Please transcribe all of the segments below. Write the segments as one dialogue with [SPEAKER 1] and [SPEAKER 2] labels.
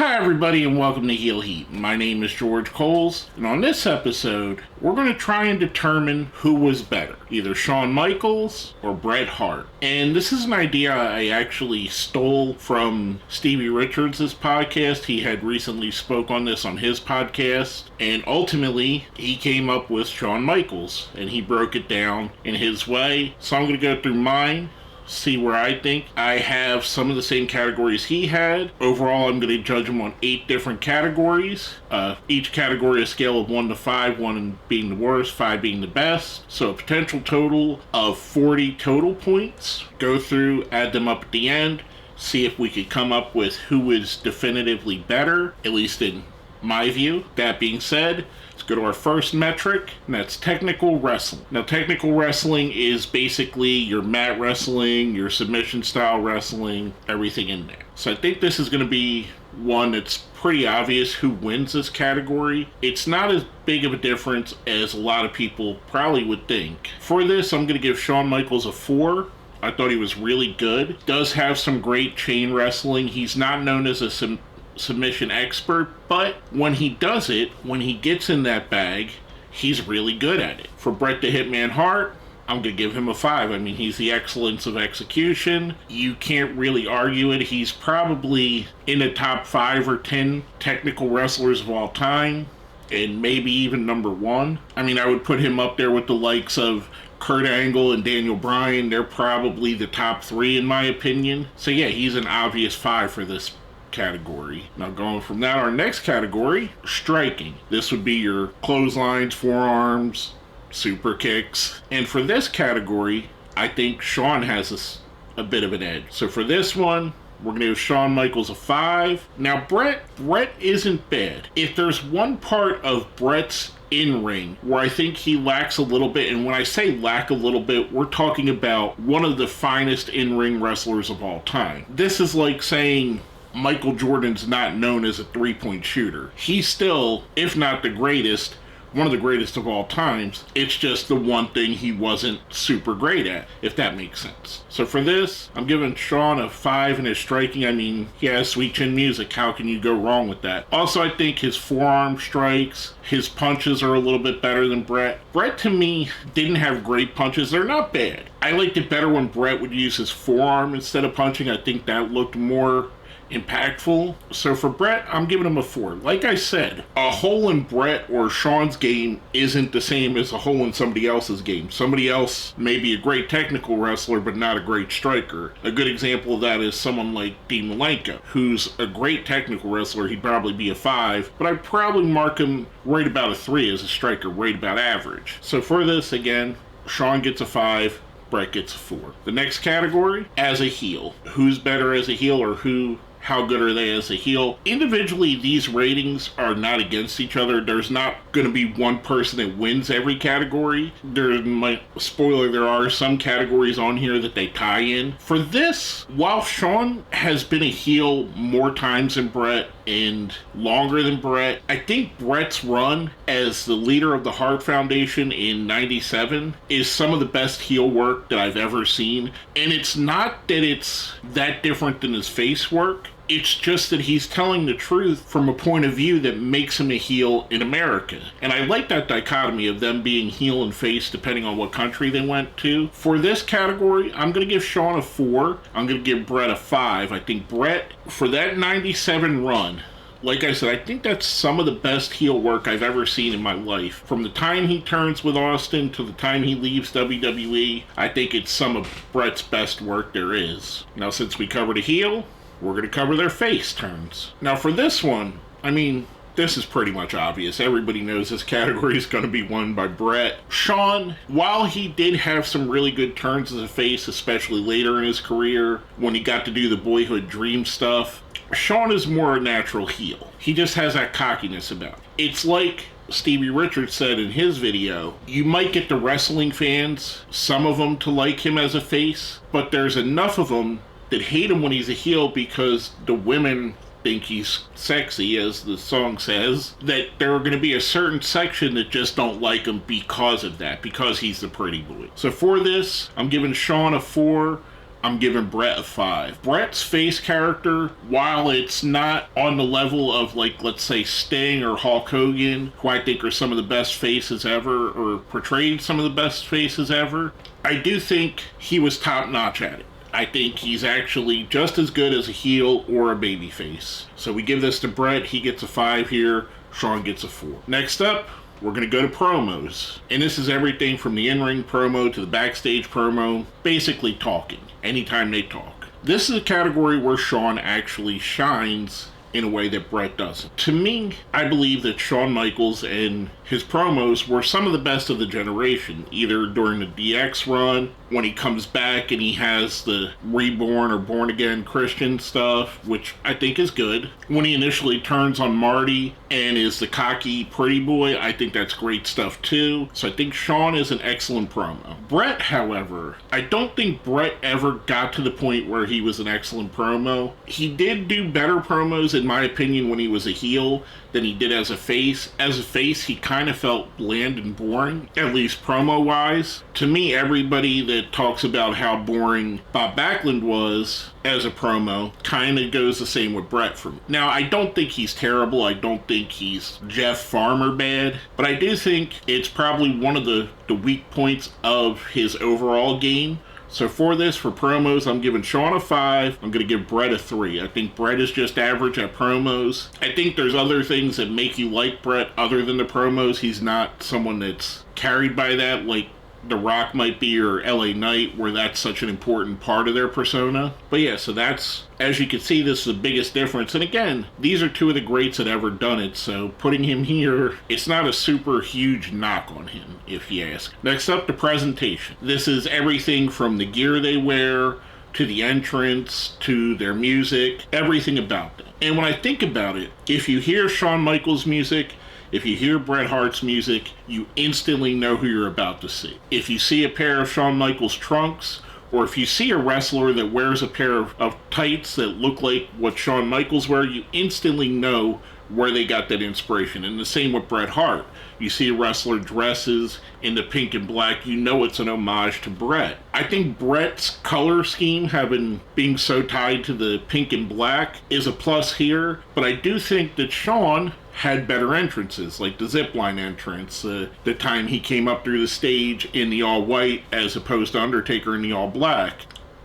[SPEAKER 1] Hi everybody and welcome to Heel Heat. My name is George Coles, and on this episode, we're going to try and determine who was better, either Shawn Michaels or Bret Hart. And this is an idea I actually stole from Stevie Richards' podcast. He had recently spoke on this on his podcast, and ultimately, he came up with Shawn Michaels, and he broke it down in his way. So I'm going to go through mine, see where I think. I have some of the same categories he had. Overall, I'm going to judge him on 8 different categories. Each category a scale of 1 to 5, 1 being the worst, 5 being the best. So a potential total of 40 total points. Go through, add them up at the end, see if we could come up with who is definitively better, at least in my view. That being said, let's go to our first metric, and that's technical wrestling. Now, technical wrestling is basically your mat wrestling, your submission style wrestling, everything in there. So I think this is going to be one that's pretty obvious who wins this category. It's not as big of a difference as a lot of people probably would think. For this, I'm going to give Shawn Michaels a 4. I thought he was really good. Does have some great chain wrestling. He's not known as a submission expert, but when he does it, when he gets in that bag, he's really good at it. For Bret the Hitman Hart, I'm going to give him a 5. I mean, he's the excellence of execution. You can't really argue it. He's probably in the top 5 or 10 technical wrestlers of all time, and maybe even number 1. I mean, I would put him up there with the likes of Kurt Angle and Daniel Bryan. They're probably the top 3 in my opinion. So yeah, he's an obvious 5 for this category. Now going from that, our next category, striking. This would be your clotheslines, forearms, super kicks. And for this category, I think Shawn has a bit of an edge. So for this one, we're going to give Shawn Michaels a 5. Now Bret isn't bad. If there's one part of Bret's in-ring where I think he lacks a little bit, and when I say lack a little bit, we're talking about one of the finest in-ring wrestlers of all time. This is like saying Michael Jordan's not known as a three-point shooter. He's still, if not the greatest, one of the greatest of all times. It's just the one thing he wasn't super great at, if that makes sense. So for this, I'm giving Shawn a 5 in his striking. I mean, he has sweet chin music. How can you go wrong with that? Also, I think his forearm strikes, his punches are a little bit better than Bret. Bret, to me, didn't have great punches. They're not bad. I liked it better when Bret would use his forearm instead of punching. I think that looked more impactful. So for Bret, I'm giving him a 4. Like I said, a hole in Bret or Shawn's game isn't the same as a hole in somebody else's game. Somebody else may be a great technical wrestler, but not a great striker. A good example of that is someone like Dean Malenko, who's a great technical wrestler. He'd probably be a 5, but I'd probably mark him right about a 3 as a striker, right about average. So for this, again, Shawn gets a 5, Bret gets a 4. The next category, as a heel. Who's better as a heel, or how good are they as a heel? Individually, these ratings are not against each other. There's not going to be one person that wins every category. There are some categories on here that they tie in. For this, while Shawn has been a heel more times than Bret and longer than Bret, I think Bret's run as the leader of the Hart Foundation in '97 is some of the best heel work that I've ever seen. And it's not that it's that different than his face work. It's just that he's telling the truth from a point of view that makes him a heel in America. And I like that dichotomy of them being heel and face depending on what country they went to. For this category, I'm going to give Shawn a 4. I'm going to give Bret a 5. I think Bret, for that '97 run, like I said, I think that's some of the best heel work I've ever seen in my life. From the time he turns with Austin to the time he leaves WWE, I think it's some of Bret's best work there is. Now, since we covered a heel, we're going to cover their face turns. Now for this one, I mean, this is pretty much obvious. Everybody knows this category is going to be won by Bret. Shawn, while he did have some really good turns as a face, especially later in his career, when he got to do the boyhood dream stuff, Shawn is more a natural heel. He just has that cockiness about him. It's like Stevie Richards said in his video, you might get the wrestling fans, some of them, to like him as a face, but there's enough of them that hate him when he's a heel because the women think he's sexy, as the song says, that there are going to be a certain section that just don't like him because of that, because he's the pretty boy. So for this, I'm giving Shawn a 4. I'm giving Bret a 5. Bret's face character, while it's not on the level of, like, let's say Sting or Hulk Hogan, who I think are some of the best faces ever, or portrayed some of the best faces ever, I do think he was top notch at it. I think he's actually just as good as a heel or a babyface. So we give this to Bret. He gets a 5 here. Shawn gets a 4. Next up, we're going to go to promos. And this is everything from the in-ring promo to the backstage promo, basically talking, anytime they talk. This is a category where Shawn actually shines in a way that Bret doesn't. To me, I believe that Shawn Michaels and his promos were some of the best of the generation, either during the DX run, when he comes back and he has the reborn or born again Christian stuff, which I think is good. When he initially turns on Marty and is the cocky pretty boy, I think that's great stuff too. So I think Shawn is an excellent promo. Bret, however, I don't think Bret ever got to the point where he was an excellent promo. He did do better promos, in my opinion, when he was a heel than he did as a face. As a face, he kind of felt bland and boring, at least promo-wise. To me, everybody that talks about how boring Bob Backlund was as a promo kind of goes the same with Bret for me. Now, I don't think he's terrible. I don't think he's Jeff Farmer bad, but I do think it's probably one of the weak points of his overall game. So for this, for promos, I'm giving Shawn a 5. I'm going to give Bret a 3. I think Bret is just average at promos. I think there's other things that make you like Bret other than the promos. He's not someone that's carried by that, like The Rock might be, or LA Knight, where that's such an important part of their persona. But yeah, so that's, as you can see, this is the biggest difference. And again, these are two of the greats that ever done it, so putting him here, it's not a super huge knock on him, if you ask. Next up, the presentation. This is everything from the gear they wear, to the entrance, to their music, everything about them. And when I think about it, if you hear Shawn Michaels' music, if you hear Bret Hart's music, you instantly know who you're about to see. If you see a pair of Shawn Michaels trunks, or if you see a wrestler that wears a pair of tights that look like what Shawn Michaels wear, you instantly know where they got that inspiration. And the same with Bret Hart. You see a wrestler dresses in the pink and black, you know it's an homage to Bret. I think Bret's color scheme, being so tied to the pink and black, is a plus here, but I do think that Shawn had better entrances, like the zipline entrance, the time he came up through the stage in the all-white as opposed to Undertaker in the all-black.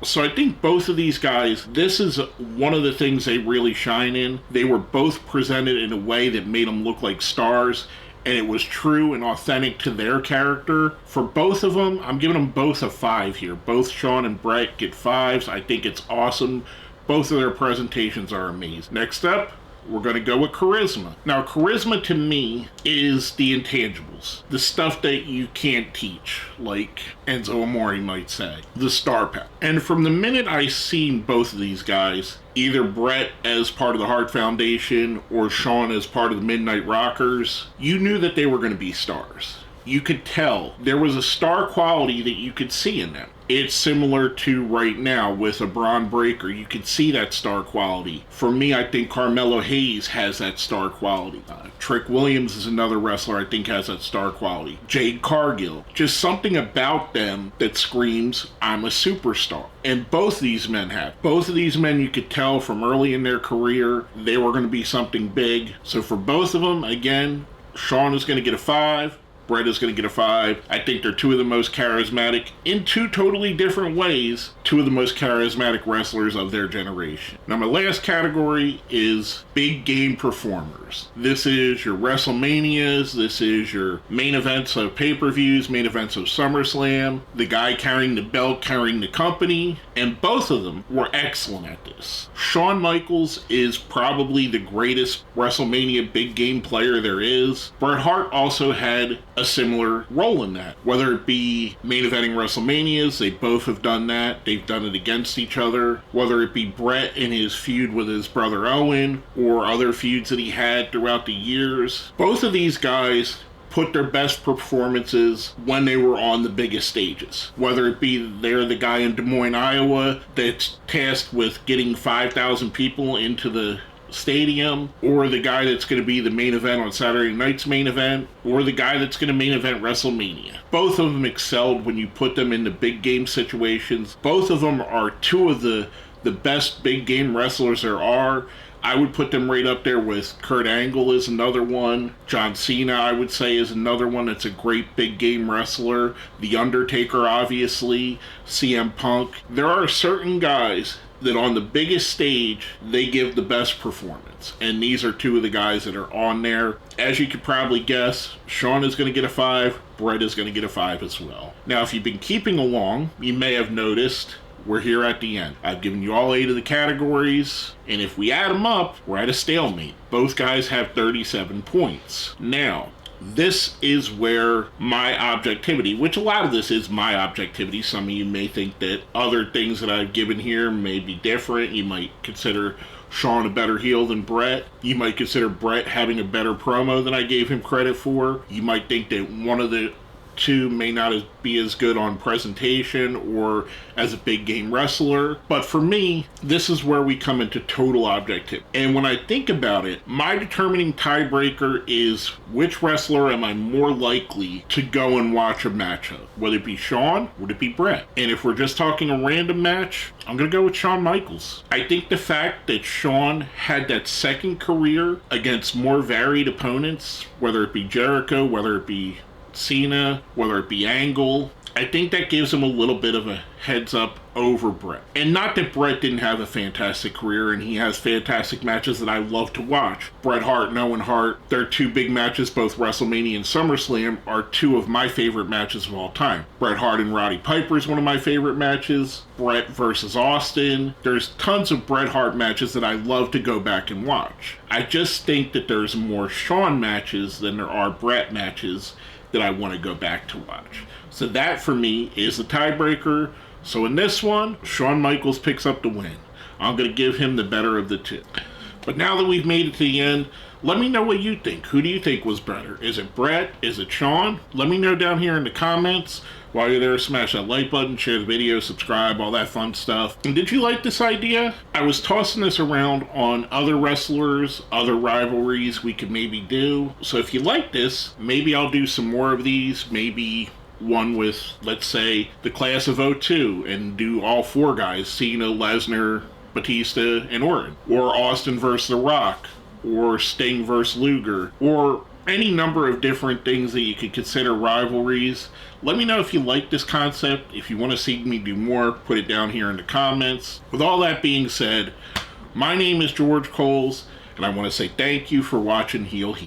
[SPEAKER 1] So I think both of these guys, this is one of the things they really shine in. They were both presented in a way that made them look like stars, and it was true and authentic to their character. For both of them, I'm giving them both a 5 here. Both Shawn and Bret get 5s. I think it's awesome. Both of their presentations are amazing. Next up, we're going to go with charisma. Now, charisma to me is the intangibles. The stuff that you can't teach, like Enzo Amore might say. The star power. And from the minute I seen both of these guys, either Bret as part of the Hart Foundation or Shawn as part of the Midnight Rockers, you knew that they were going to be stars. You could tell there was a star quality that you could see in them. It's similar to right now with a Braun Breaker. You could see that star quality. For me, I think Carmelo Hayes has that star quality. Trick Williams is another wrestler I think has that star quality. Jade Cargill. Just something about them that screams, I'm a superstar. And both these men have. Both of these men, you could tell from early in their career, they were going to be something big. So for both of them, again, Shawn is going to get a 5. Bret is going to get a 5. I think they're two of the most charismatic, in two totally different ways, two of the most charismatic wrestlers of their generation. Now, my last category is big game performers. This is your WrestleManias, this is your main events of pay-per-views, main events of SummerSlam, the guy carrying the belt, carrying the company, and both of them were excellent at this. Shawn Michaels is probably the greatest WrestleMania big game player there is. Bret Hart also had a similar role in that. Whether it be main eventing WrestleManias, they both have done that. They've done it against each other. Whether it be Bret in his feud with his brother Owen, or other feuds that he had throughout the years. Both of these guys put their best performances when they were on the biggest stages. Whether it be they're the guy in Des Moines, Iowa that's tasked with getting 5,000 people into the Stadium, or the guy that's going to be the main event on Saturday night's main event, or the guy that's going to main event WrestleMania. Both of them excelled when you put them into big game situations. Both of them are two of the best big game wrestlers there are. I would put them right up there with Kurt Angle is another one. John Cena, I would say, is another one that's a great big game wrestler. The Undertaker, obviously. CM Punk. There are certain guys that on the biggest stage, they give the best performance. And these are two of the guys that are on there. As you could probably guess, Shawn is going to get a 5. Bret is going to get a 5 as well. Now, if you've been keeping along, you may have noticed we're here at the end. I've given you all 8 of the categories, and if we add them up, we're at a stalemate. Both guys have 37 points. Now, this is where my objectivity, which a lot of this is my objectivity. Some of you may think that other things that I've given here may be different. You might consider Shawn a better heel than Bret. You might consider Bret having a better promo than I gave him credit for. You might think that one of the two may not be as good on presentation or as a big game wrestler. But for me, this is where we come into total objectivity. And when I think about it, my determining tiebreaker is which wrestler am I more likely to go and watch a match of? Would it be Shawn? Would it be Bret? And if we're just talking a random match, I'm going to go with Shawn Michaels. I think the fact that Shawn had that second career against more varied opponents, whether it be Jericho, whether it be Cena, whether it be Angle, I think that gives him a little bit of a heads up over Bret. And not that Bret didn't have a fantastic career, and he has fantastic matches that I love to watch. Bret Hart and Owen Hart, their 2 big matches, both WrestleMania and SummerSlam, are 2 of my favorite matches of all time. Bret Hart and Roddy Piper is one of my favorite matches. Bret versus Austin. There's tons of Bret Hart matches that I love to go back and watch. I just think that there's more Shawn matches than there are Bret matches that I want to go back to watch. So that for me is the tiebreaker. So in this one, Shawn Michaels picks up the win. I'm going to give him the better of the 2. But now that we've made it to the end, let me know what you think. Who do you think was better? Is it Bret? Is it Shawn? Let me know down here in the comments. While you're there, smash that like button, share the video, subscribe, all that fun stuff. And did you like this idea? I was tossing this around on other wrestlers, other rivalries we could maybe do. So if you like this, maybe I'll do some more of these. Maybe one with, let's say, the class of '02 and do all 4 guys, Cena, Lesnar, Batista, and Orton. Or Austin versus The Rock. Or Sting versus Luger. Or any number of different things that you could consider rivalries. Let me know if you like this concept. If you want to see me do more, put it down here in the comments. With all that being said, my name is George Coles, and I want to say thank you for watching Heel Heat.